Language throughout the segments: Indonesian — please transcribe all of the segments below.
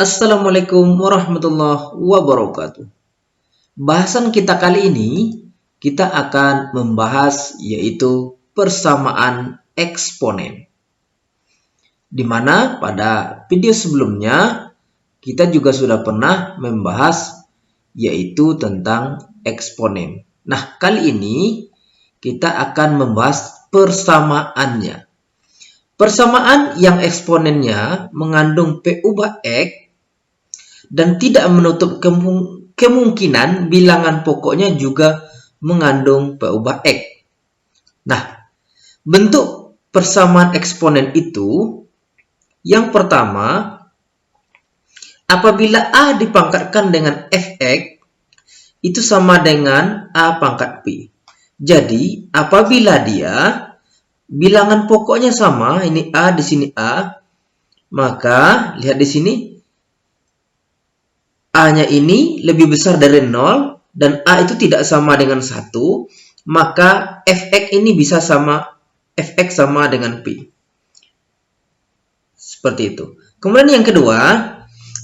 Assalamualaikum warahmatullahi wabarakatuh. Bahasan kita kali ini kita akan membahas yaitu persamaan eksponen. Di mana pada video sebelumnya kita juga sudah pernah membahas yaitu tentang eksponen. Nah, kali ini kita akan membahas persamaannya. Persamaan yang eksponennya mengandung P ubah X dan tidak menutup kemungkinan bilangan pokoknya juga mengandung P ubah X. Nah, bentuk persamaan eksponen itu yang pertama, apabila A dipangkatkan dengan Fx, itu sama dengan A pangkat P. Jadi, apabila dia bilangan pokoknya sama, ini A, di sini A, maka lihat di sini, A-nya ini lebih besar dari 0 dan A itu tidak sama dengan 1, maka Fx ini bisa sama Fx sama dengan P. Seperti itu. Kemudian yang kedua,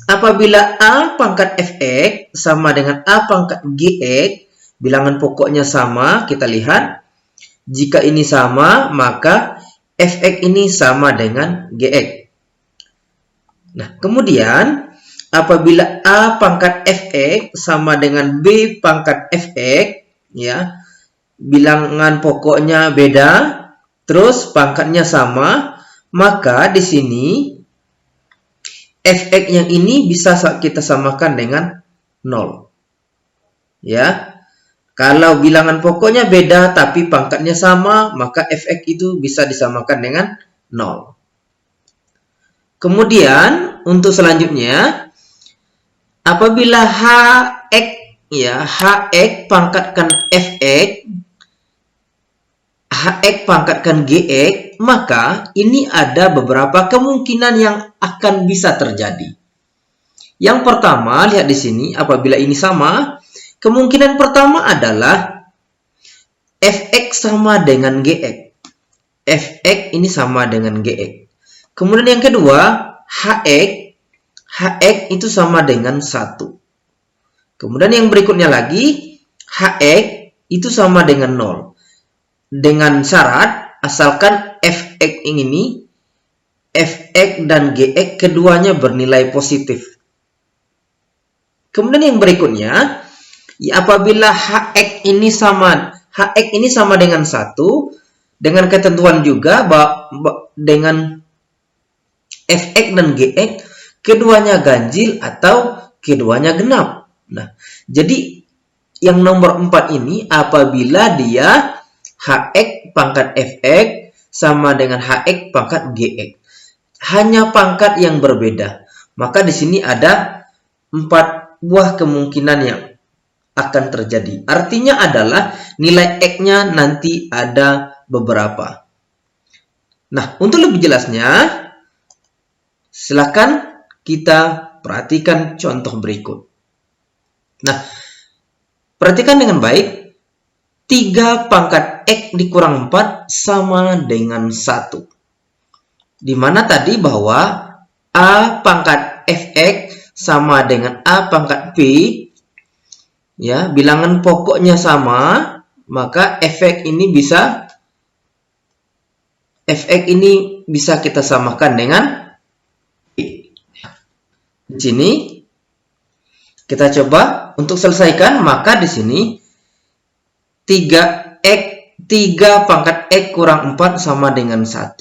apabila A pangkat Fx sama dengan A pangkat Gx, bilangan pokoknya sama, kita lihat. Jika ini sama, maka Fx ini sama dengan Gx. Nah, kemudian apabila A pangkat Fx sama dengan B pangkat Fx, ya, bilangan pokoknya beda, terus pangkatnya sama, maka di sini Fx yang ini bisa kita samakan dengan 0. Ya. Kalau bilangan pokoknya beda tapi pangkatnya sama, maka Fx itu bisa disamakan dengan 0. Kemudian untuk selanjutnya, apabila Hx pangkatkan Fx, Hx pangkatkan Gx, maka ini ada beberapa kemungkinan yang akan bisa terjadi. Yang pertama, lihat di sini, apabila ini sama, kemungkinan pertama adalah Fx sama dengan Gx. Fx ini sama dengan Gx. Kemudian yang kedua, Hx itu sama dengan 1. Kemudian yang berikutnya lagi, Hx itu sama dengan 0. Dengan syarat, asalkan Fx ini, Fx dan Gx keduanya bernilai positif. Kemudian yang berikutnya, apabila Hx ini sama dengan 1, dengan ketentuan juga dengan Fx dan Gx keduanya ganjil atau keduanya genap. Nah, jadi yang nomor 4 ini apabila dia Hx pangkat Fx sama dengan Hx pangkat Gx. Hanya pangkat yang berbeda. Maka di sini ada 4 buah kemungkinan yang akan terjadi. Artinya adalah nilai X-nya nanti ada beberapa. Nah, untuk lebih jelasnya, silakan kita perhatikan contoh berikut. Nah, perhatikan dengan baik. 3 pangkat X dikurang 4 sama dengan 1. Di mana tadi bahwa A pangkat Fx sama dengan A pangkat P, ya, bilangan pokoknya sama, maka Fx ini bisa kita samakan dengan P. Di sini kita coba untuk selesaikan, maka di sini 3 pangkat X kurang 4 sama dengan 1.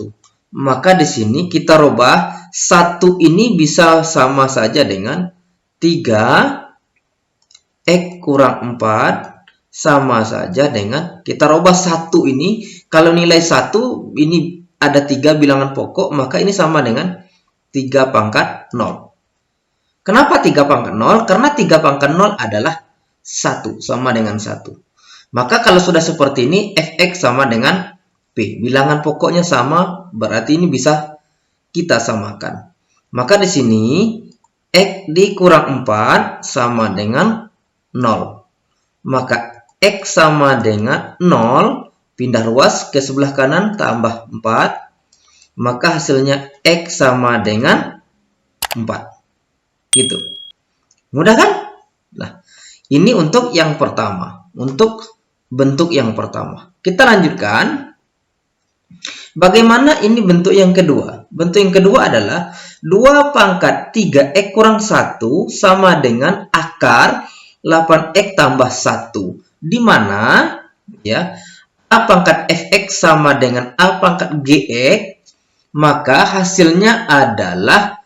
Maka di sini kita rubah 1 ini bisa sama saja dengan 3 X kurang 4 sama saja dengan, kita rubah 1 ini, kalau nilai 1 ini ada 3 bilangan pokok, maka ini sama dengan 3 pangkat 0. Kenapa 3 pangkat 0? Karena 3 pangkat 0 adalah 1, sama dengan 1. Maka kalau sudah seperti ini, Fx sama dengan P. Bilangan pokoknya sama, berarti ini bisa kita samakan. Maka di sini, X dikurang 4 sama dengan 0. Maka X sama dengan 0, pindah ruas ke sebelah kanan, tambah 4. Maka hasilnya X sama dengan 4. Gitu. Mudah kan? Nah, ini untuk yang pertama. Untuk bentuk yang pertama. Kita lanjutkan. Bagaimana ini bentuk yang kedua? Bentuk yang kedua adalah 2 pangkat 3x kurang 1 sama dengan akar 8x tambah 1. Di mana ya A pangkat fx sama dengan A pangkat gx, maka hasilnya adalah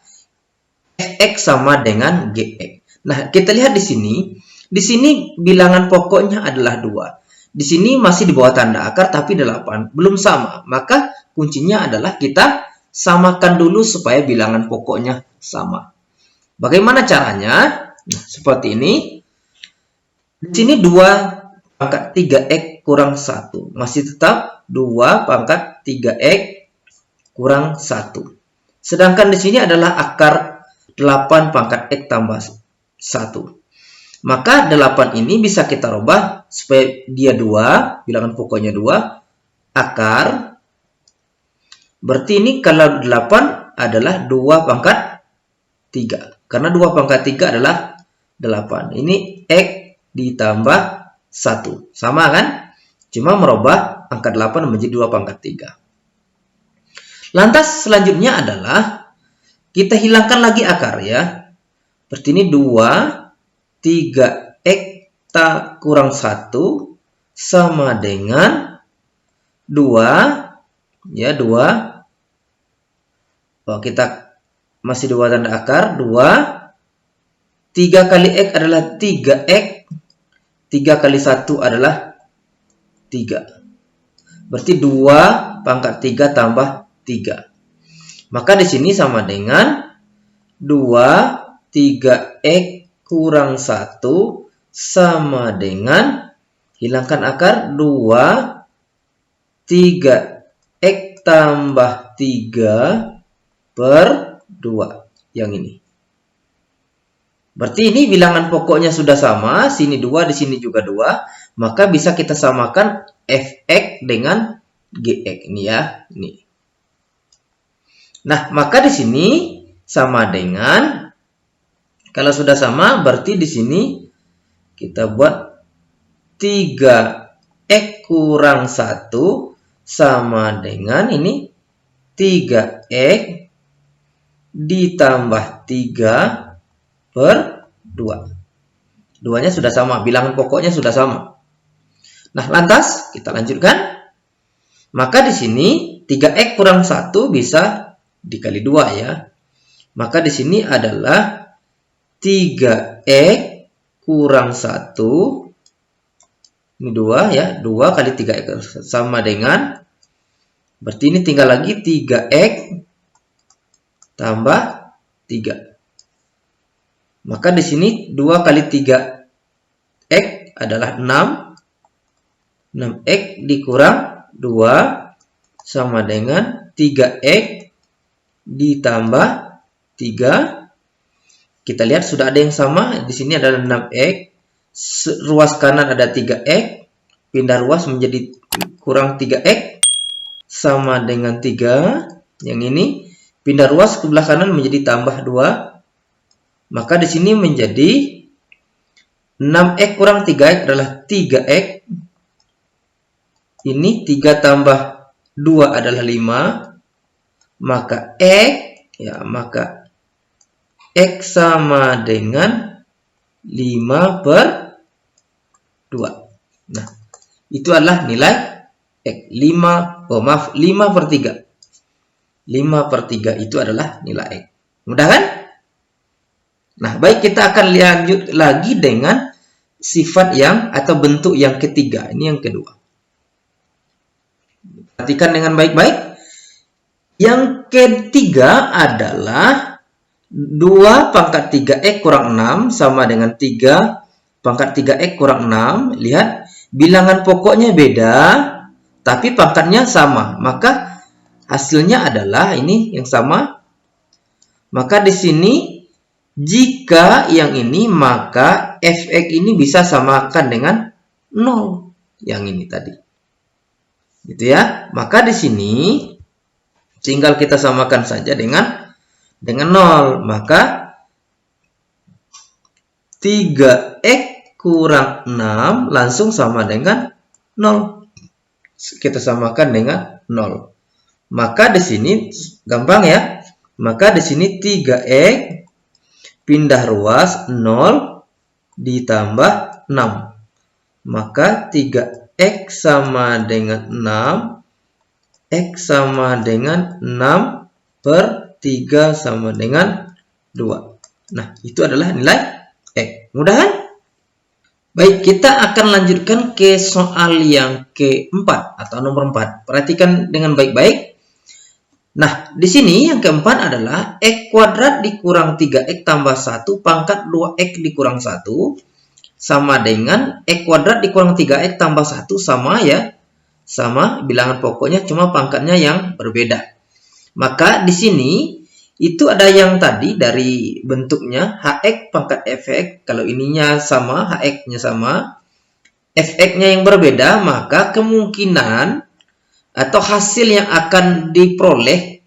fx sama dengan gx. Nah, kita lihat di sini. Di sini bilangan pokoknya adalah 2. Di sini masih di bawah tanda akar tapi 8. Belum sama. Maka kuncinya adalah kita samakan dulu supaya bilangan pokoknya sama. Bagaimana caranya? Nah, seperti ini. Di sini 2 pangkat 3x kurang 1. Masih tetap 2 pangkat 3x kurang 1. Sedangkan di sini adalah akar 8 pangkat x tambah 1. Maka 8 ini bisa kita rubah supaya dia 2, bilangan pokoknya 2, akar. Berarti ini kalau 8 adalah 2 pangkat 3. Karena 2 pangkat 3 adalah 8. Ini x ditambah 1. Sama kan? Cuma merubah angka 8 menjadi 2 pangkat 3. Lantas selanjutnya adalah kita hilangkan lagi akar ya. Berarti ini 2 3x kurang 1 sama dengan 2 ya 2. Oh, kita masih di bawah tanda akar 2. 3 kali x adalah 3x. 3 kali 1 adalah 3. Berarti 2 pangkat 3 tambah 3. Maka di sini sama dengan 2 3x kurang 1 sama dengan hilangkan akar 2 3x tambah 3 per 2. Yang ini. Berarti ini bilangan pokoknya sudah sama. Sini 2, di sini juga 2. Maka bisa kita samakan fx dengan gx. Ini ya. Ini. Nah, maka di sini sama dengan, kalau sudah sama, berarti di sini kita buat 3x kurang 1 sama dengan ini 3x ditambah 3 per 2. Duanya sudah sama, bilangan pokoknya sudah sama. Nah, lantas kita lanjutkan. Maka di sini 3x kurang 1 bisa dikali 2 ya. Maka di sini adalah 3x kurang 1. Ini 2 ya. 2 kali 3x sama dengan. Berarti ini tinggal lagi 3x tambah 3. Maka di sini 2 kali 3x adalah 6. 6x dikurang 2 sama dengan 3x ditambah 3. Kita lihat sudah ada yang sama. Di sini adalah 6x. Ruas kanan ada 3x. Pindah ruas menjadi kurang 3x. Sama dengan 3. Yang ini. Pindah ruas ke belah kanan menjadi tambah 2. Maka di sini menjadi 6x kurang 3x adalah 3x. Ini 3 tambah 2 adalah 5. Maka x. Ya, maka x sama dengan 5 per 2. Nah, itu adalah nilai x. 5 per 3. 5 per 3 itu adalah nilai x. Mudah kan? Nah, baik, kita akan lanjut lagi dengan sifat yang atau bentuk yang ketiga. Ini yang kedua. Perhatikan dengan baik-baik. Yang ketiga adalah 2 pangkat 3x kurang 6 sama dengan 3 pangkat 3x kurang 6. Lihat, bilangan pokoknya beda, tapi pangkatnya sama. Maka hasilnya adalah ini yang sama. Maka di sini, jika yang ini, maka fx ini bisa samakan dengan 0. Yang ini tadi. Gitu ya. Maka di sini, tinggal kita samakan saja dengan 0. Maka 3x kurang 6 langsung sama dengan 0. Kita samakan dengan 0. Maka di sini gampang ya. Maka di sini 3x pindah ruas 0 ditambah 6. Maka 3x sama dengan 6. X sama dengan 6 per 3 sama dengan 2. Nah, itu adalah nilai X. Mudah kan? Baik, kita akan lanjutkan ke soal yang keempat atau nomor 4. Perhatikan dengan baik-baik. Nah, di sini yang keempat adalah X kuadrat dikurang 3X tambah 1 pangkat 2X dikurang 1 sama dengan X kuadrat dikurang 3X tambah 1 sama ya. Sama bilangan pokoknya, cuma pangkatnya yang berbeda. Maka di sini itu ada yang tadi dari bentuknya hx pangkat fx. Kalau ininya sama, hx-nya sama, fx-nya yang berbeda, maka kemungkinan atau hasil yang akan diperoleh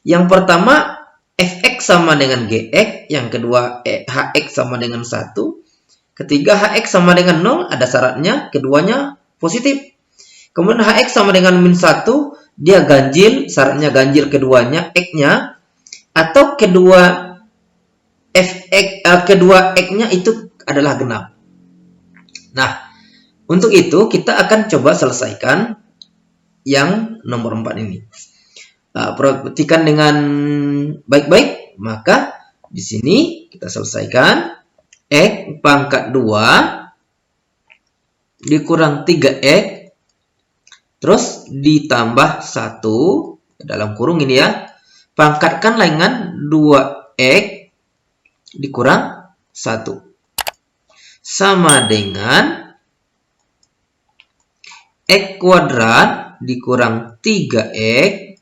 yang pertama fx sama dengan gx, yang kedua hx sama dengan 1, ketiga hx sama dengan 0, ada syaratnya, keduanya positif. Kemudian hx sama dengan min 1, dia ganjil, syaratnya ganjil keduanya, x-nya, atau kedua x-nya itu adalah genap. Nah, untuk itu kita akan coba selesaikan yang nomor 4 ini. Perhatikan dengan baik-baik, maka di sini kita selesaikan x pangkat 2 dikurang 3x terus ditambah 1 dalam kurung ini ya. Pangkatkan dengan 2x dikurang 1 sama dengan x kuadrat dikurang 3x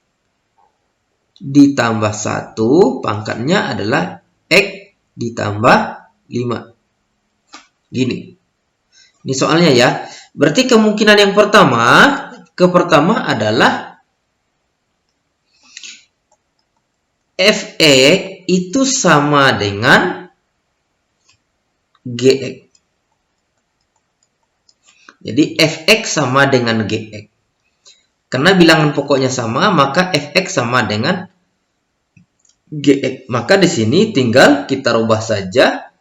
ditambah 1 pangkatnya adalah x ditambah 5. Gini. Ini soalnya ya. Berarti kemungkinan yang pertama adalah fx itu sama dengan gx. Jadi fx sama dengan gx. Karena bilangan pokoknya sama, maka fx sama dengan gx. Maka di sini tinggal kita rubah saja.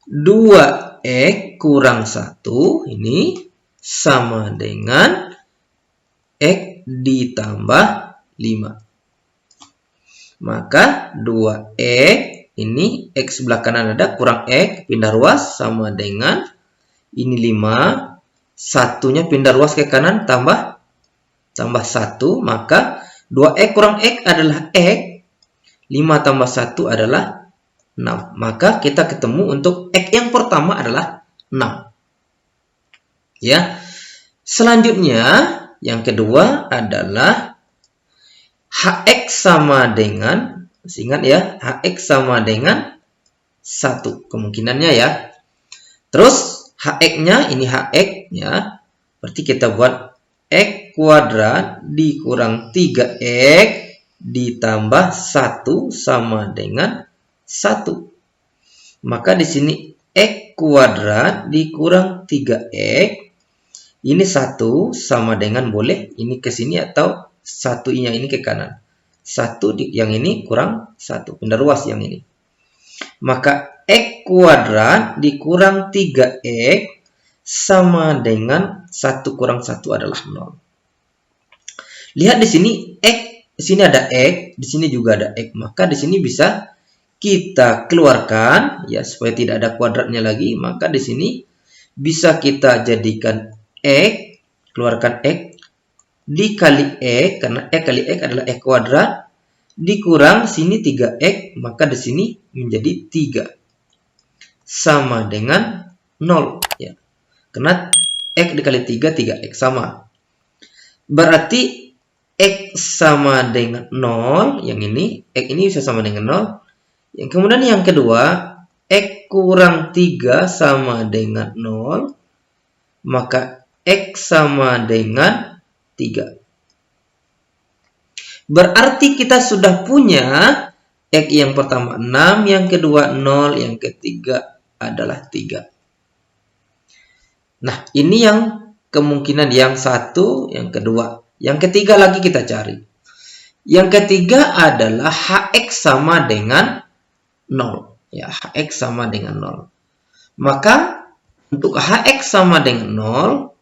2x kurang 1 ini sama dengan x ditambah 5. Maka 2x ini x sebelah kanan ada kurang x pindah ruas sama dengan ini 5, satunya pindah ruas ke kanan tambah 1, maka 2x kurang x adalah x, 5 tambah 1 adalah 6. Maka kita ketemu untuk x yang pertama adalah 6. Ya. Selanjutnya yang kedua adalah hx sama dengan, ingat ya, hx sama dengan 1 kemungkinannya ya. Terus hx-nya ini hx ya. Berarti kita buat x kuadrat dikurang 3x ditambah 1 sama dengan 1. Maka di sini x kuadrat dikurang 3x ini 1 sama dengan, boleh ini ke sini atau 1 yang ini ke kanan. 1 yang ini kurang 1. Pindah ruas yang ini. Maka x kuadrat dikurang 3x sama dengan 1 kurang 1 adalah 0. Lihat di sini x, di sini ada x, di sini juga ada x. Maka di sini bisa kita keluarkan ya supaya tidak ada kuadratnya lagi. Maka di sini bisa kita jadikan x, keluarkan x dikali x, karena x kali x adalah x kuadrat, dikurang sini 3x, maka di sini menjadi 3 sama dengan 0 ya. Karena x dikali 3 3x sama. Berarti x sama dengan 0, yang ini x ini bisa sama dengan 0. Yang kemudian yang kedua x kurang 3 sama dengan 0, maka x sama dengan 3. Berarti kita sudah punya X yang pertama 6, yang kedua 0, yang ketiga adalah 3. Nah, ini yang kemungkinan yang satu, yang kedua. Yang ketiga lagi kita cari. Yang ketiga adalah HX sama dengan 0. Ya, HX sama dengan 0. Maka untuk HX sama dengan 0,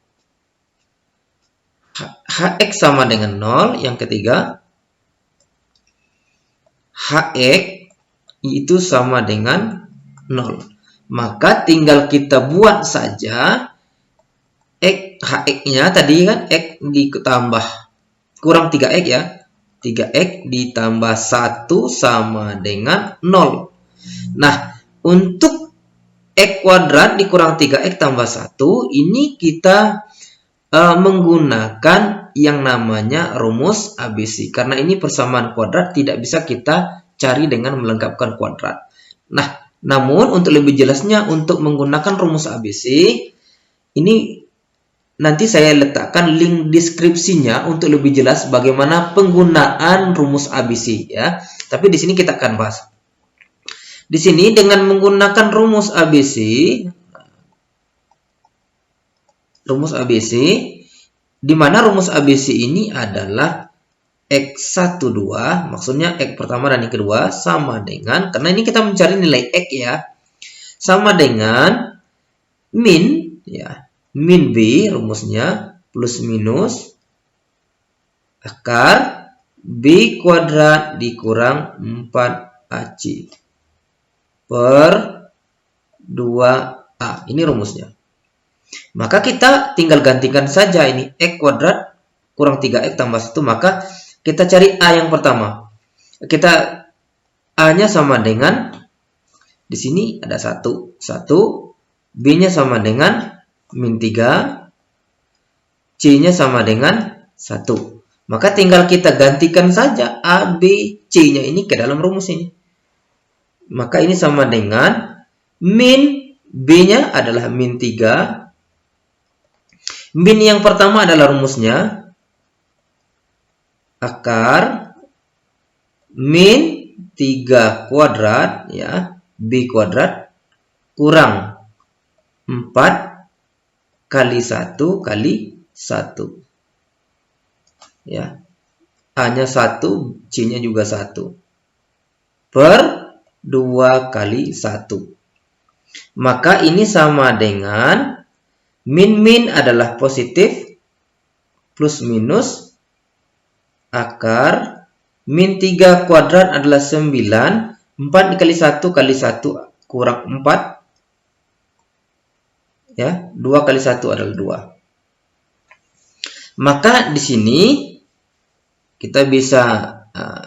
HX sama dengan 0, yang ketiga, HX itu sama dengan 0. Maka tinggal kita buat saja HX-nya tadi kan X ditambah kurang 3X ya. 3X ditambah 1 sama dengan 0. Nah, untuk X kuadrat dikurang 3X tambah 1, ini kita menggunakan yang namanya rumus ABC. Karena ini persamaan kuadrat, tidak bisa kita cari dengan melengkapkan kuadrat. Nah, namun untuk lebih jelasnya, untuk menggunakan rumus ABC, ini nanti saya letakkan link deskripsinya untuk lebih jelas bagaimana penggunaan rumus ABC ya. Tapi di sini kita akan bahas. Di sini dengan menggunakan rumus ABC, di mana rumus ABC ini adalah X12, maksudnya X pertama dan yang kedua sama dengan, karena ini kita mencari nilai X ya, sama dengan min ya. Min B rumusnya plus minus akar B kuadrat dikurang 4AC per 2A. Ini rumusnya. Maka kita tinggal gantikan saja ini X kuadrat kurang 3X tambah 1. Maka kita cari A yang pertama. Kita A-nya sama dengan, di sini ada 1. B-nya sama dengan min 3, C-nya sama dengan 1. Maka tinggal kita gantikan saja A, B, C-nya ini ke dalam rumus ini. Maka ini sama dengan min B-nya adalah min 3. Min yang pertama adalah rumusnya akar min 3 kuadrat ya, B kuadrat kurang 4 kali 1 kali 1. Ya. A-nya 1, C-nya juga 1. Per 2 kali 1. Maka ini sama dengan min adalah positif plus minus akar min 3 kuadrat adalah 9. 4 dikali 1 kali 1 kurang 4. Ya, 2 kali 1 adalah 2. Maka di sini kita bisa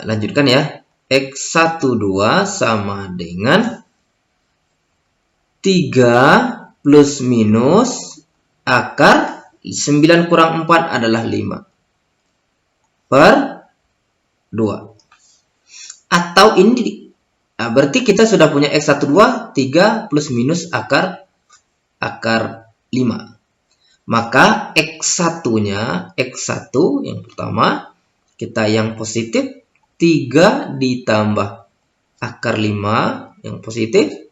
lanjutkan ya. X12 sama dengan 3 plus minus akar 9 kurang 4 adalah 5 per 2. Atau ini berarti kita sudah punya X12 3 plus minus akar 5. Maka X1-nya, X1 yang pertama, kita yang positif, 3 ditambah akar 5 yang positif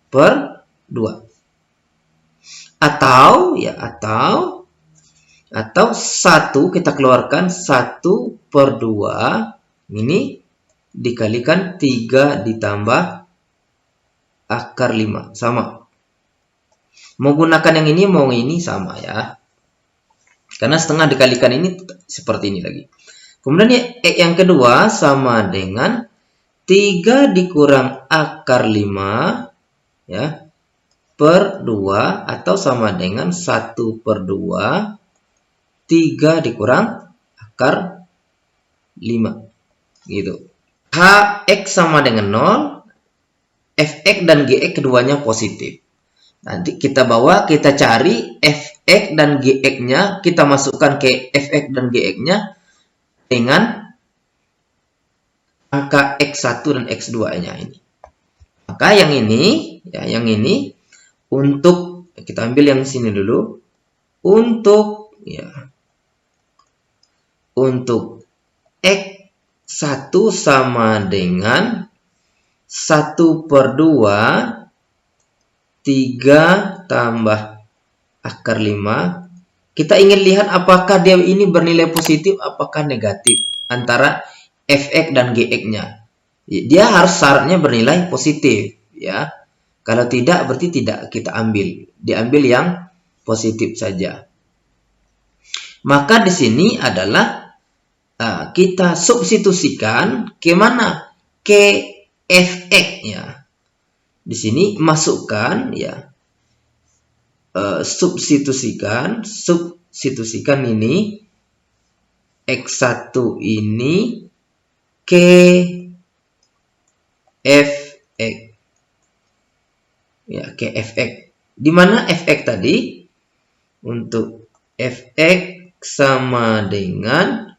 per 2. Atau 1 kita keluarkan 1 per 2 ini dikalikan 3 ditambah akar 5 sama. Mau gunakan yang ini, mau ini sama ya. Karena setengah dikalikan ini seperti ini lagi. Kemudian yang kedua sama dengan 3 dikurang akar 5 ya per 2 atau sama dengan 1 per 2 3 dikurang akar 5 gitu. Hx sama dengan 0, fx dan gx keduanya positif. Nanti kita cari fx dan gx-nya, kita masukkan ke fx dan gx-nya dengan angka x1 dan x2-nya ini. Maka yang ini untuk kita ambil yang sini dulu. Untuk x1 sama dengan 1/2 3 tambah akar 5. Kita ingin lihat apakah dia ini bernilai positif apakah negatif antara fx dan gx-nya. Dia harus syaratnya bernilai positif ya. Kalau tidak berarti tidak kita ambil. Diambil yang positif saja. Maka di sini adalah kita substitusikan ke mana? Ke fx ya. Di sini masukkan ya. Substitusikan ini x1 ini ke fx ya, ke fx. Di mana fx tadi? Untuk fx sama dengan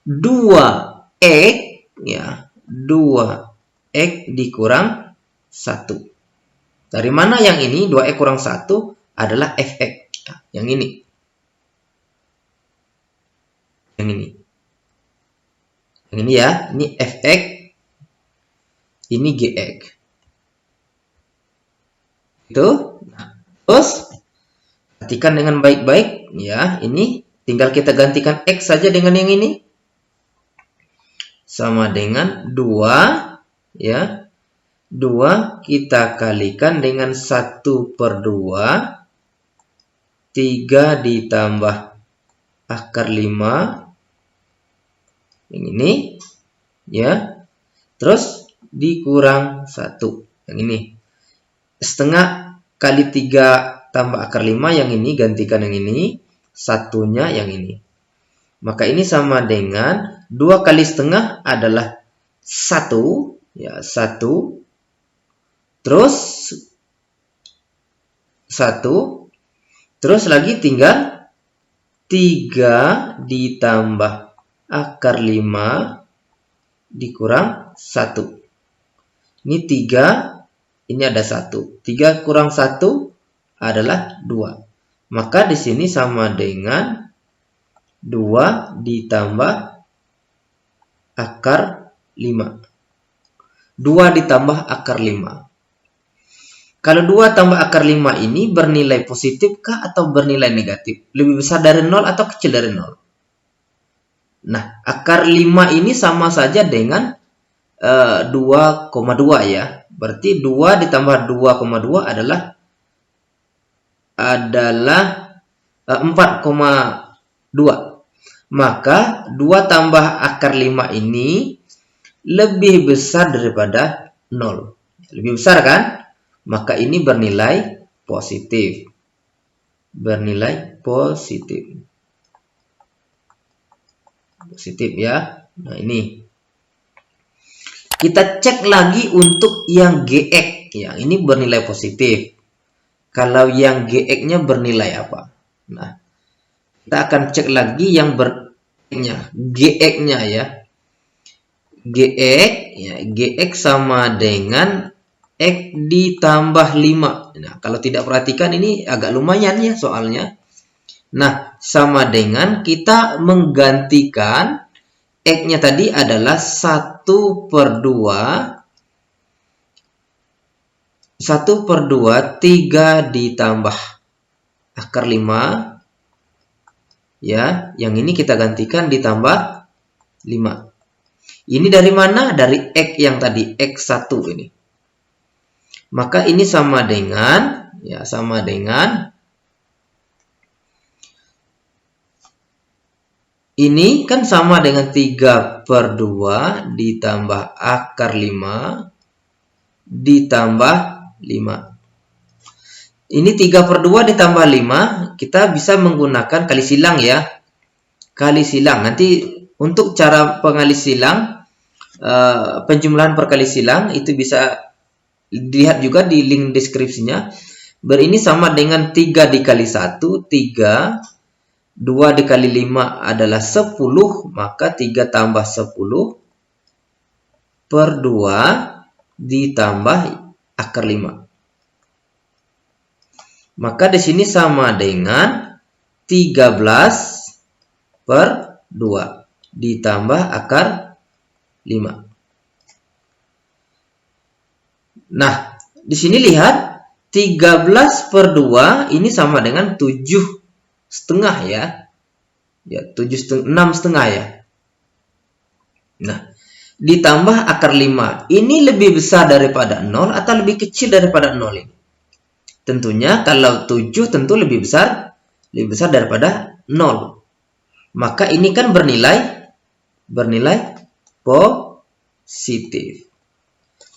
2x ya, 2x dikurang 1. Dari mana yang ini? 2x kurang 1 adalah fx. Yang ini. Yang ini. Yang ini ya. Ini fx. Ini gx. Itu. Nah, terus perhatikan dengan baik-baik ya. Ini tinggal kita gantikan x saja dengan yang ini. Sama dengan 2 ya. 2 kita kalikan dengan 1/2 3 ditambah akar 5 yang ini ya, terus dikurang 1 yang ini, setengah kali 3 tambah akar 5 yang ini gantikan yang ini, satunya yang ini, maka ini sama dengan 2 kali setengah adalah 1 ya, 1 terus 1, terus lagi tinggal 3 ditambah akar 5 dikurang 1. Ini 3, ini ada 1. 3 kurang 1 adalah 2. Maka di sini sama dengan 2 ditambah akar 5. 2 ditambah akar 5. Kalau 2 tambah akar 5 ini bernilai positif kah atau bernilai negatif? Lebih besar dari 0 atau kecil dari 0? Nah, akar 5 ini sama saja dengan 2,2 ya. Berarti 2 ditambah 2,2 adalah 4,2. Maka 2 tambah akar 5 ini lebih besar daripada 0. Lebih besar kan? Maka ini bernilai positif. Bernilai positif. Positif ya. Nah ini. Kita cek lagi untuk yang gx. Yang ini bernilai positif. Kalau yang gx-nya bernilai apa? Nah, kita akan cek lagi yang gx-nya ya. Gx, ya, gx sama dengan x ditambah 5. Nah, kalau tidak perhatikan ini agak lumayan ya soalnya. Nah, sama dengan kita menggantikan x-nya tadi adalah 1/2 3 ditambah akar 5. Ya, yang ini kita gantikan ditambah 5. Ini dari mana? Dari x yang tadi, x1 ini. Maka ini sama dengan ini kan sama dengan 3/2 ditambah akar 5 ditambah 5. Ini 3/2 ditambah 5, kita bisa menggunakan kali silang ya. Kali silang. Nanti untuk cara pengali silang, penjumlahan perkali silang itu bisa dilihat juga di link deskripsinya. Ini sama dengan 3 dikali 1, 3. 2 dikali 5 adalah 10. Maka 3 tambah 10/2 ditambah akar 5. Maka di sini sama dengan 13/2 ditambah akar 5. Nah, di sini lihat 13 per 2 ini sama dengan 7,5 ya. Ya, 6,5 ya. Nah, ditambah akar 5. Ini lebih besar daripada 0 atau lebih kecil daripada 0 ini? Tentunya kalau 7 tentu lebih besar daripada 0. Maka ini kan bernilai positif.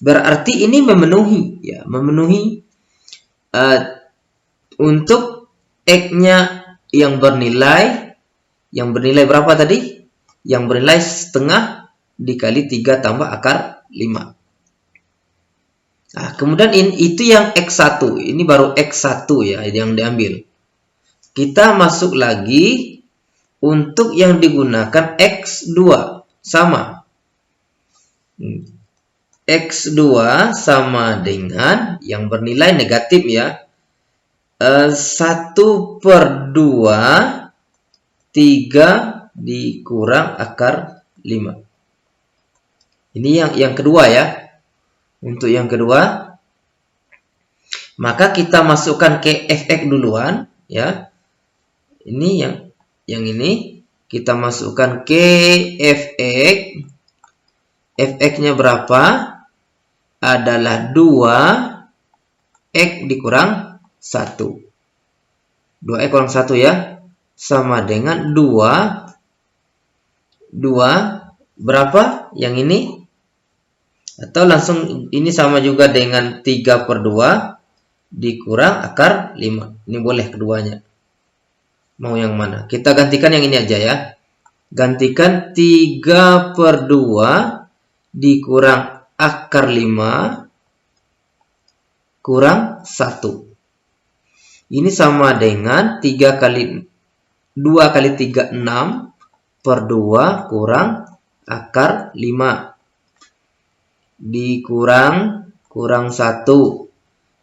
Berarti ini memenuhi untuk X-nya yang bernilai berapa tadi? Yang bernilai setengah dikali 3 tambah akar 5. Nah, kemudian itu yang X1. Ini baru X1 ya yang diambil. Kita masuk lagi untuk yang digunakan X2. Sama. X2 sama dengan yang bernilai negatif ya. 1 per 2 3 dikurang akar 5. Ini yang kedua ya. Untuk yang kedua, maka kita masukkan ke fx duluan ya. Ini yang ini kita masukkan ke fx. Fx-nya berapa? Adalah 2x dikurang 1. 2x kurang 1 ya. Sama dengan 2 berapa? Yang ini? Atau langsung ini sama juga dengan 3 per 2 dikurang akar 5. Ini boleh keduanya. Mau yang mana? Kita gantikan yang ini aja ya. Gantikan 3 per 2 dikurang akar 5 kurang 1. Ini sama dengan 2 kali 3, 6 per 2 kurang akar 5. Dikurang 1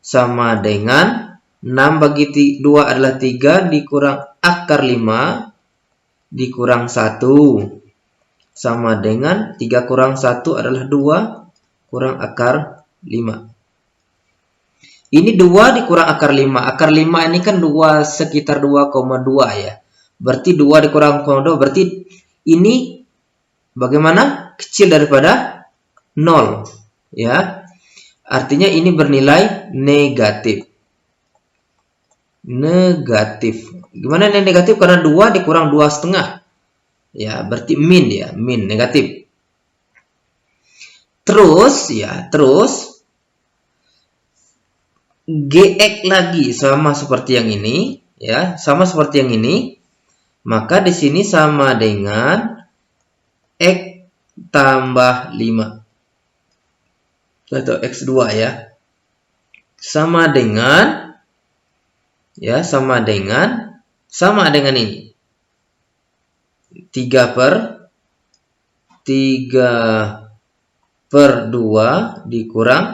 sama dengan 6 bagi 2 adalah 3 dikurang akar 5 dikurang 1 sama dengan 3 kurang 1 adalah 2 kurang akar 5. Ini 2 dikurang akar 5. Akar 5 ini kan 2 sekitar 2,2 ya. Berarti 2 dikurang 2,2 berarti ini bagaimana? Kecil daripada 0 ya. Artinya ini bernilai negatif. Gimana ini negatif? Karena 2 dikurang 2,5 ya, berarti min ya, min negatif. Terus gx lagi sama seperti yang ini ya, sama seperti yang ini. Maka di sini sama dengan x tambah 5 atau X2 ya. Sama dengan ini. 3 per 2 dikurang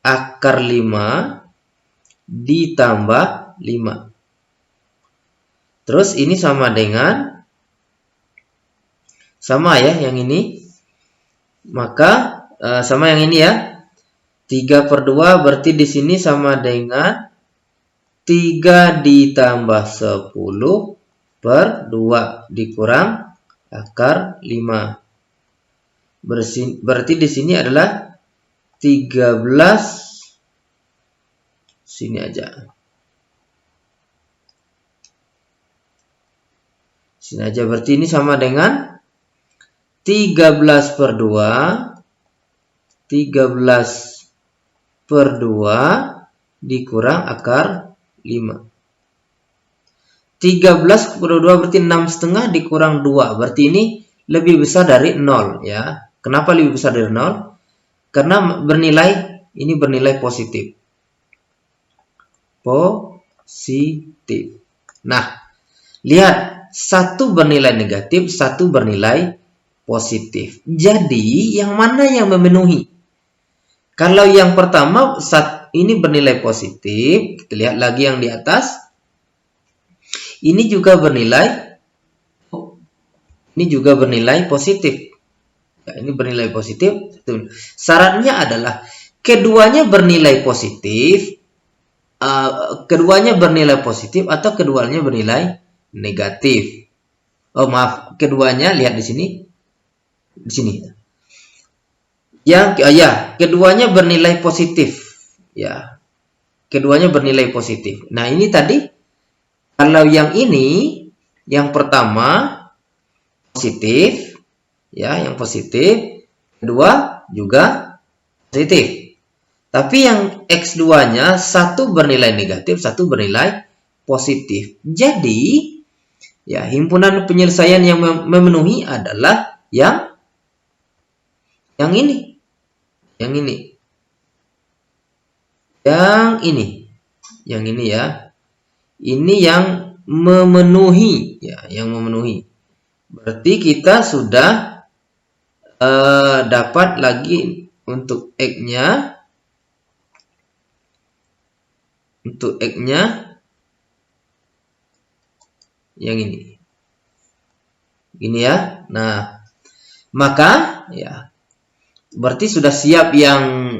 akar 5 ditambah 5. Terus ini sama dengan ya yang ini. Maka sama yang ini ya. 3 per 2 berarti di sini sama dengan 3 ditambah 10 per 2 dikurang akar 5. Berarti di sini adalah 13 sini aja. Sini aja berarti ini sama dengan 13 per 2 dikurang akar 5. 13 per 2 berarti 6,5 dikurang 2. Berarti ini lebih besar dari 0 ya. Kenapa lebih besar dari 0? Karena ini bernilai positif. Nah, lihat, satu bernilai negatif, satu bernilai positif. Jadi, yang mana yang memenuhi? Kalau yang pertama, ini bernilai positif. Kita lihat lagi yang di atas. Ini juga bernilai positif. Ya, ini bernilai positif. Syaratnya adalah keduanya bernilai positif, atau keduanya bernilai negatif. Oh maaf, keduanya lihat di sini, keduanya bernilai positif, ya, keduanya bernilai positif. Nah ini tadi, kalau yang ini, yang pertama positif, ya, yang positif, kedua juga positif. Tapi yang X2-nya satu bernilai negatif, satu bernilai positif. Jadi, ya, himpunan penyelesaian yang memenuhi adalah yang ini. Yang ini ya. Ini yang memenuhi, ya, yang memenuhi. Berarti kita sudah dapat lagi untuk X-nya. Untuk X-nya yang ini. Ini ya. Nah, maka ya berarti sudah siap yang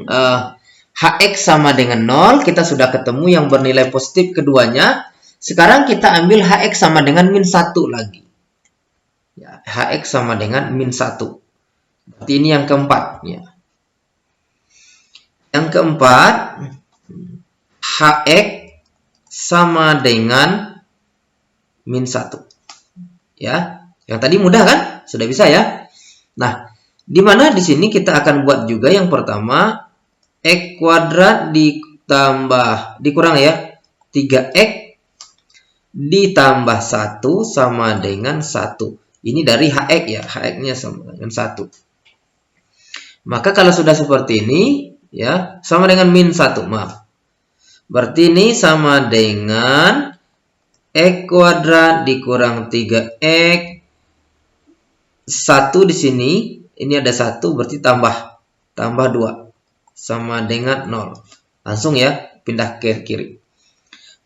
HX sama dengan 0. Kita sudah ketemu yang bernilai positif keduanya. Sekarang kita ambil HX sama dengan min 1 lagi. Ya, HX sama dengan min 1. Berarti ini yang keempat. Ya. Yang keempat, HX sama dengan min 1. Ya, yang tadi mudah kan? Sudah bisa ya? Nah, di mana di sini kita akan buat juga yang pertama, X kuadrat dikurang ya, 3X ditambah 1 sama dengan 1. Ini dari HX ya, HX-nya sama dengan 1. Maka kalau sudah seperti ini, ya, sama dengan min 1, maaf. Berarti ini sama dengan X kuadrat dikurang 3X. 1 di sini, ini ada 1, berarti tambah 2. Sama dengan 0. Langsung ya, pindah ke kiri.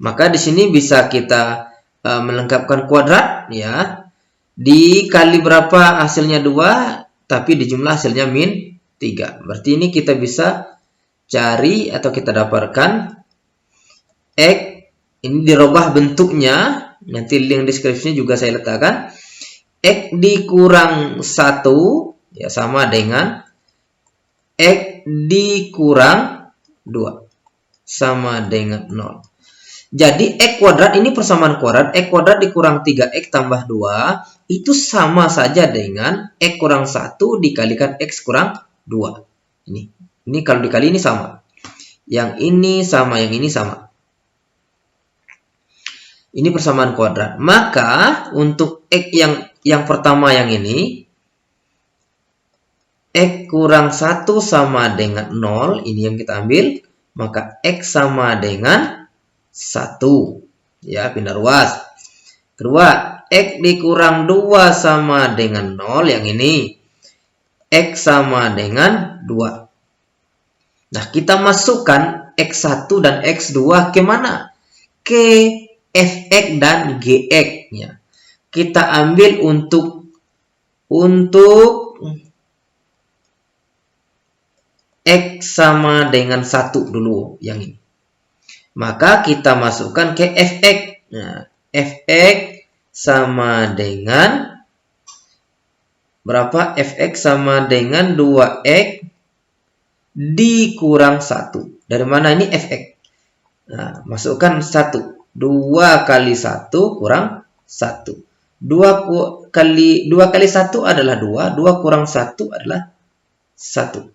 Maka di sini bisa kita melengkapkan kuadrat, ya. Dikali berapa hasilnya 2, tapi dijumlah hasilnya min 3. Berarti ini kita bisa cari atau kita dapatkan X, ini dirubah bentuknya, nanti link deskripsinya juga saya letakkan. X dikurang 1, ya, sama dengan X dikurang 2, sama dengan 0. Jadi X kuadrat ini persamaan kuadrat, X kuadrat dikurang 3X tambah 2, itu sama saja dengan X kurang 1 dikalikan X kurang 2. Ini kalau dikali ini sama. Yang ini sama, yang ini sama. Ini persamaan kuadrat. Maka untuk X yang pertama yang ini, X kurang 1 sama dengan 0. Ini yang kita ambil. Maka X sama dengan 1. Ya, pindah ruas. Kedua, X dikurang 2 sama dengan 0. Yang ini. X sama dengan 2. Nah, kita masukkan X1 dan X2 ke mana? Ke Fx dan Gx, ya. Kita ambil untuk X sama dengan 1 dulu yang ini. Maka kita masukkan ke Fx. Nah, Fx sama dengan berapa? Fx sama dengan 2x dikurang 1. Dari mana ini Fx? Nah, masukkan 1. 2 kali 1 kurang 1. 2 kali 1 adalah 2. 2 kurang 1 adalah 1.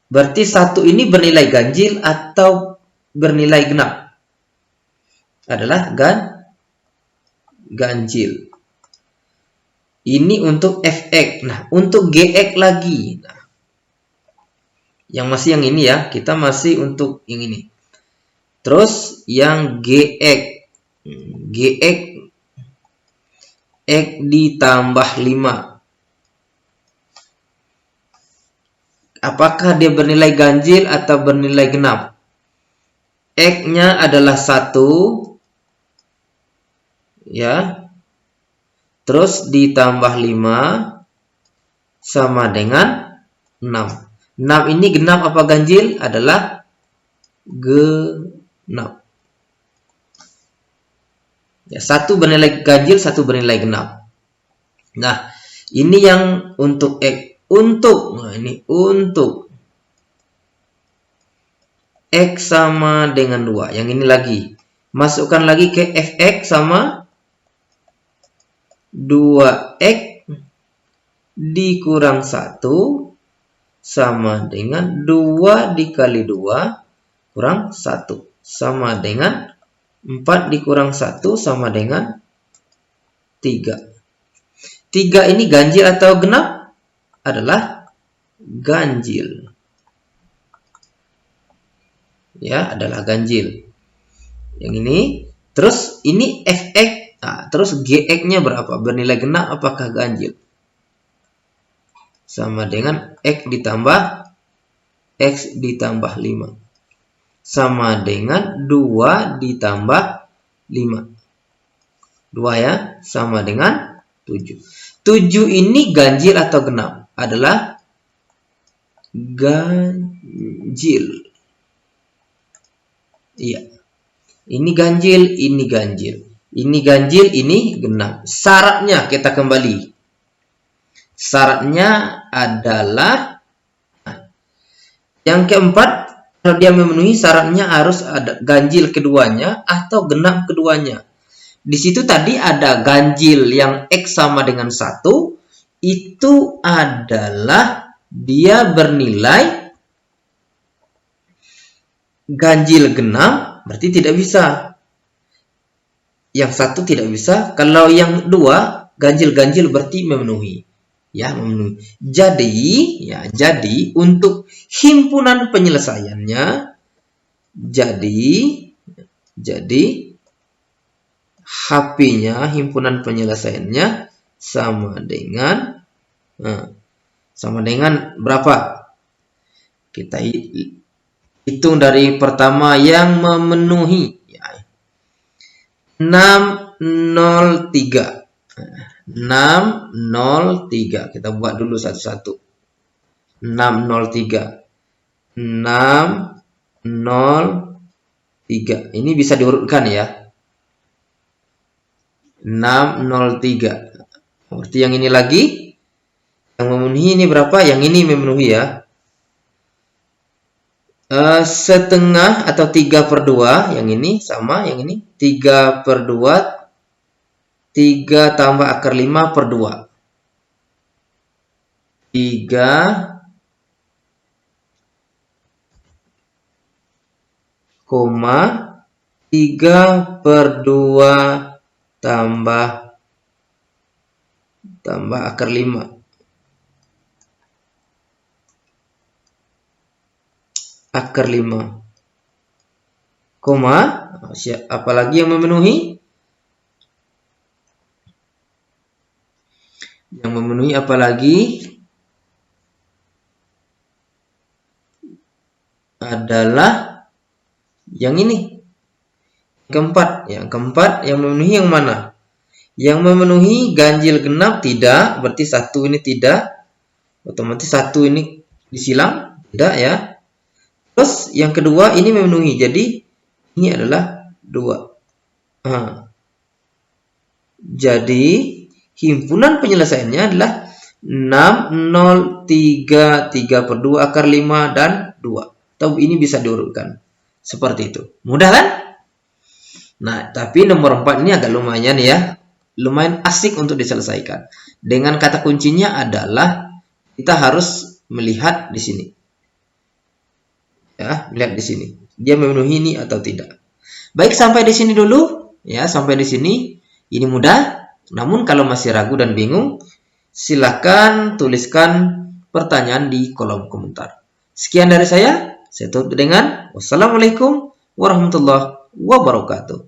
Berarti 1 ini bernilai ganjil atau bernilai genap? Adalah ganjil. Ini untuk Fx. Nah, untuk Gx lagi. Nah, yang masih yang ini ya. Kita masih untuk yang ini. Terus yang Gx. Gx X ditambah 5. Apakah dia bernilai ganjil atau bernilai genap? X-nya adalah 1. Ya. Terus ditambah 5 sama dengan 6. 6 ini genap apa ganjil? Adalah genap. Ya, satu bernilai ganjil, satu bernilai genap. Nah, ini yang untuk X. Ini untuk X sama dengan 2. Yang ini lagi. Masukkan lagi ke Fx sama 2X dikurang 1 sama dengan 2 dikali 2 kurang 1. Sama dengan 4 dikurang 1 sama dengan 3. 3 ini ganjil atau genap? Adalah ganjil. Ya, adalah ganjil. Yang ini. Terus ini Fx. Nah, terus Gx-nya berapa? Bernilai genap apakah ganjil? Sama dengan X ditambah 5. Sama dengan 2 ditambah 5. 2 ya, sama dengan 7. 7 ini ganjil atau genap? Adalah ganjil. Iya. Ini ganjil, ini ganjil. Ini ganjil, ini genap. Syaratnya kita kembali. Syaratnya adalah yang keempat, kalau dia memenuhi syaratnya harus ada ganjil keduanya atau genap keduanya. Di situ tadi ada ganjil yang X sama dengan 1, itu adalah dia bernilai ganjil genap, berarti tidak bisa. Yang 1 tidak bisa, kalau yang 2 ganjil-ganjil berarti memenuhi. Ya, memenuhi. Jadi untuk himpunan penyelesaiannya, jadi HP-nya, himpunan penyelesaiannya sama dengan berapa? Kita hitung dari pertama yang memenuhi. 603. 603. Kita buat dulu satu-satu. 603. 603. Ini bisa diurutkan ya. 603. Berarti yang ini lagi. Yang memenuhi ini berapa? Yang ini memenuhi ya. Setengah atau 3/2. Yang ini sama. Yang ini 3/2. 3 tambah akar 5/2. 3,3/2 tambah akar 5. Akar 5. Koma. Apalagi yang memenuhi? Yang memenuhi apalagi? Adalah yang ini. Keempat. Yang keempat yang memenuhi yang mana? Yang memenuhi ganjil genap tidak, berarti 1 ini tidak. Otomatis 1 ini disilang, tidak ya. Terus yang kedua ini memenuhi, jadi ini adalah 2. Jadi himpunan penyelesaiannya adalah 603, 3/2 akar 5 dan 2. Atau ini bisa diurutkan seperti itu. Mudah kan? Nah, tapi nomor 4 ini agak lumayan ya. Lumayan asik untuk diselesaikan. Dengan kata kuncinya adalah kita harus melihat di sini. Ya, lihat di sini. Dia memenuhi ini atau tidak. Baik, sampai di sini dulu. Ya, sampai di sini. Ini mudah. Namun kalau masih ragu dan bingung, silakan tuliskan pertanyaan di kolom komentar. Sekian dari saya tutup dengan wassalamualaikum warahmatullahi wabarakatuh.